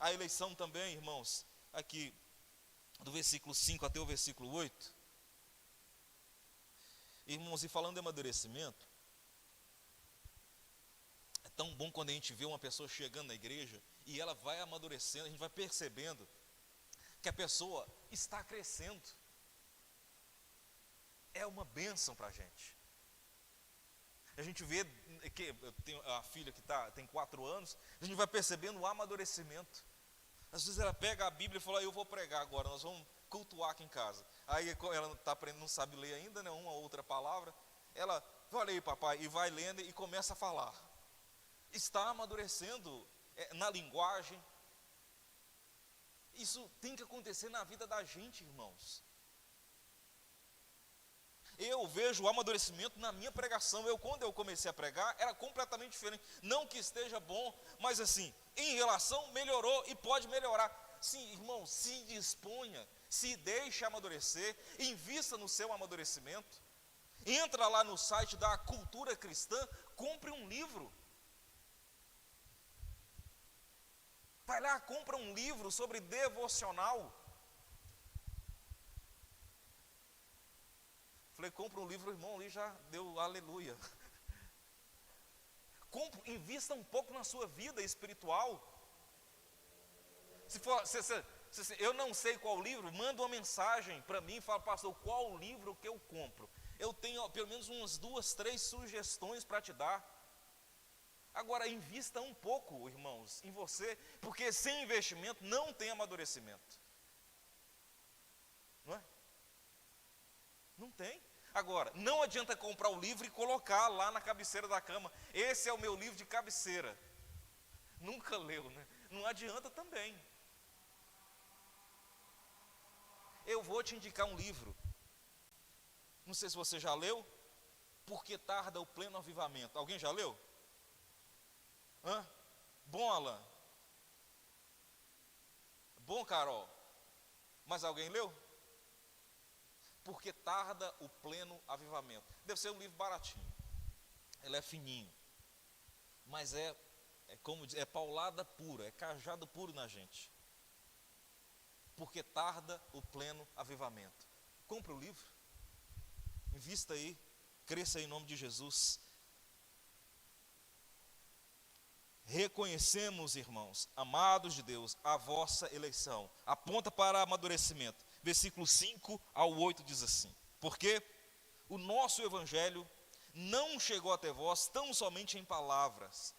a eleição também, irmãos, aqui do versículo 5 até o versículo 8. Irmãos, e falando de amadurecimento, é tão bom quando a gente vê uma pessoa chegando na igreja e ela vai amadurecendo, a gente vai percebendo que a pessoa está crescendo. É uma bênção para a gente. A gente vê que eu tenho a filha que tem 4 anos, a gente vai percebendo o amadurecimento. Às vezes ela pega a Bíblia e fala, eu vou pregar agora, nós vamos cultuar aqui em casa. Aí ela está aprendendo, não sabe ler ainda, né, uma ou outra palavra, ela, olha aí papai, e vai lendo e começa a falar. Está amadurecendo na linguagem. Isso tem que acontecer na vida da gente, irmãos. Eu vejo o amadurecimento na minha pregação. Quando eu comecei a pregar, era completamente diferente. Não que esteja bom, mas assim, em relação, melhorou e pode melhorar. Sim, irmão, se disponha, se deixe amadurecer, invista no seu amadurecimento. Entra lá no site da Cultura Cristã, compre um livro. Vai lá, compra um livro sobre devocional. Falei, compra um livro, irmão, ali já deu aleluia. Invista um pouco na sua vida espiritual. Se eu não sei qual livro, manda uma mensagem para mim e fala, pastor, qual livro que eu compro? Eu tenho pelo menos umas 2, 3 sugestões para te dar. Agora, invista um pouco, irmãos, em você, porque sem investimento não tem amadurecimento. Não é? Não tem. Agora, não adianta comprar o livro e colocar lá na cabeceira da cama. Esse é o meu livro de cabeceira. Nunca leu, né? Não adianta também. Eu vou te indicar um livro. Não sei se você já leu. Por que tarda o pleno avivamento? Alguém já leu? Bom, Alan? Bom, Carol? Mas alguém leu? Porque tarda o pleno avivamento. Deve ser um livro baratinho. Ele é fininho. Mas como diz, é paulada pura, é cajado puro na gente. Porque tarda o pleno avivamento. Compre o livro. Invista aí. Cresça em nome de Jesus. Reconhecemos, irmãos, amados de Deus, a vossa eleição. Aponta para amadurecimento. Versículo 5 ao 8 diz assim: porque o nosso evangelho não chegou até vós tão somente em palavras,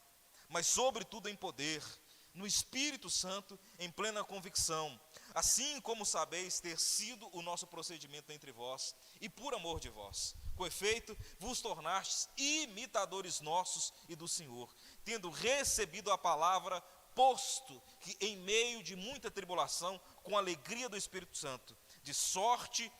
mas sobretudo em poder, no Espírito Santo, em plena convicção, assim como sabeis ter sido o nosso procedimento entre vós, e por amor de vós. Com efeito, vos tornastes imitadores nossos e do Senhor, tendo recebido a palavra, posto que em meio de muita tribulação, com alegria do Espírito Santo, de sorte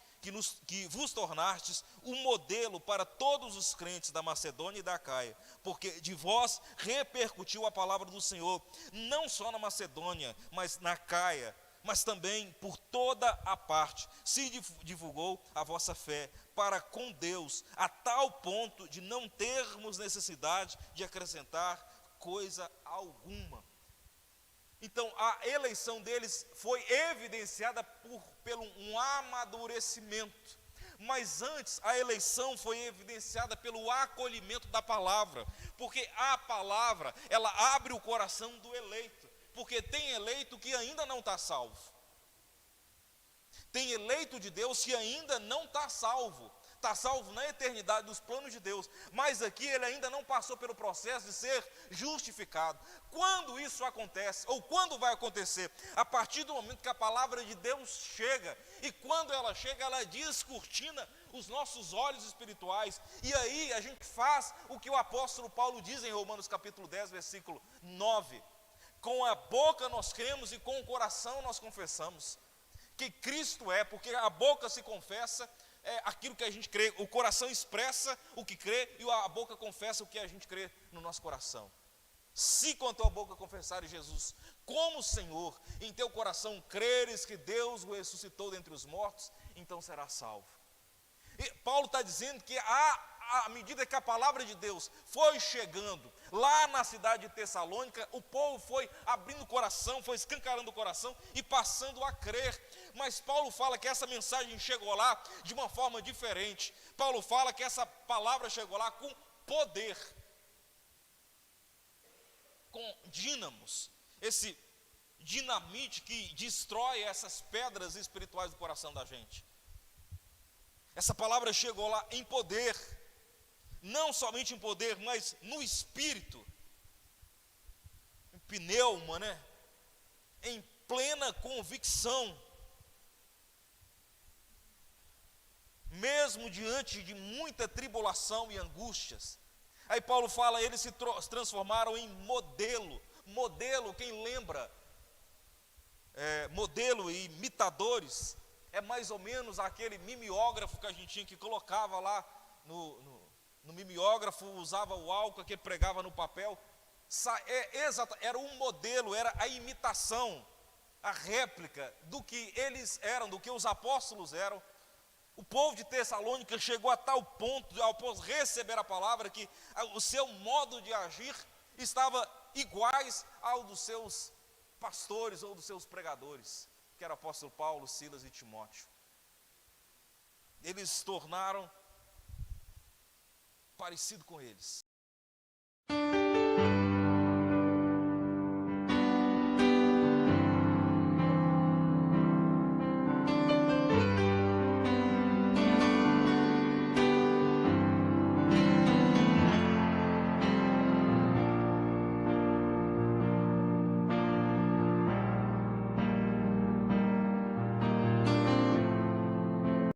que vos tornastes um modelo para todos os crentes da Macedônia e da Acaia, porque de vós repercutiu a palavra do Senhor, não só na Macedônia, mas na Acaia, mas também por toda a parte, se divulgou a vossa fé para com Deus, a tal ponto de não termos necessidade de acrescentar coisa alguma. Então, a eleição deles foi evidenciada pelo um amadurecimento. Mas antes, a eleição foi evidenciada pelo acolhimento da palavra. Porque a palavra, ela abre o coração do eleito. Porque tem eleito que ainda não está salvo. Tem eleito de Deus que ainda não está salvo. Está salvo na eternidade dos planos de Deus, mas aqui ele ainda não passou pelo processo de ser justificado. Quando isso acontece, ou quando vai acontecer? A partir do momento que a palavra de Deus chega, e quando ela chega, ela descortina os nossos olhos espirituais, e aí a gente faz o que o apóstolo Paulo diz em Romanos capítulo 10, versículo 9, com a boca nós cremos e com o coração nós confessamos que Cristo porque a boca se confessa, aquilo que a gente crê, o coração expressa o que crê e a boca confessa o que a gente crê no nosso coração. Se com a tua boca confessares Jesus como Senhor, em teu coração creres que Deus o ressuscitou dentre os mortos, então serás salvo. E Paulo está dizendo que à medida que a palavra de Deus foi chegando, lá na cidade de Tessalônica, o povo foi abrindo o coração, foi escancarando o coração e passando a crer. Mas Paulo fala que essa mensagem chegou lá de uma forma diferente. Paulo fala que essa palavra chegou lá com poder, com dínamos, esse dinamite que destrói essas pedras espirituais do coração da gente. Essa palavra chegou lá em poder, não somente em poder, mas no espírito, em pneuma, em plena convicção, mesmo diante de muita tribulação e angústias. Aí Paulo fala, eles se transformaram em modelo, quem lembra, modelo e imitadores, é mais ou menos aquele mimeógrafo que a gente tinha, que colocava lá no mimeógrafo, usava o álcool que pregava no papel, era um modelo, era a imitação, a réplica do que eles eram, do que os apóstolos eram. O povo de Tessalônica chegou a tal ponto, após receber a palavra, que o seu modo de agir estava iguais ao dos seus pastores ou dos seus pregadores, que era o apóstolo Paulo, Silas e Timóteo. Eles se tornaram parecido com eles.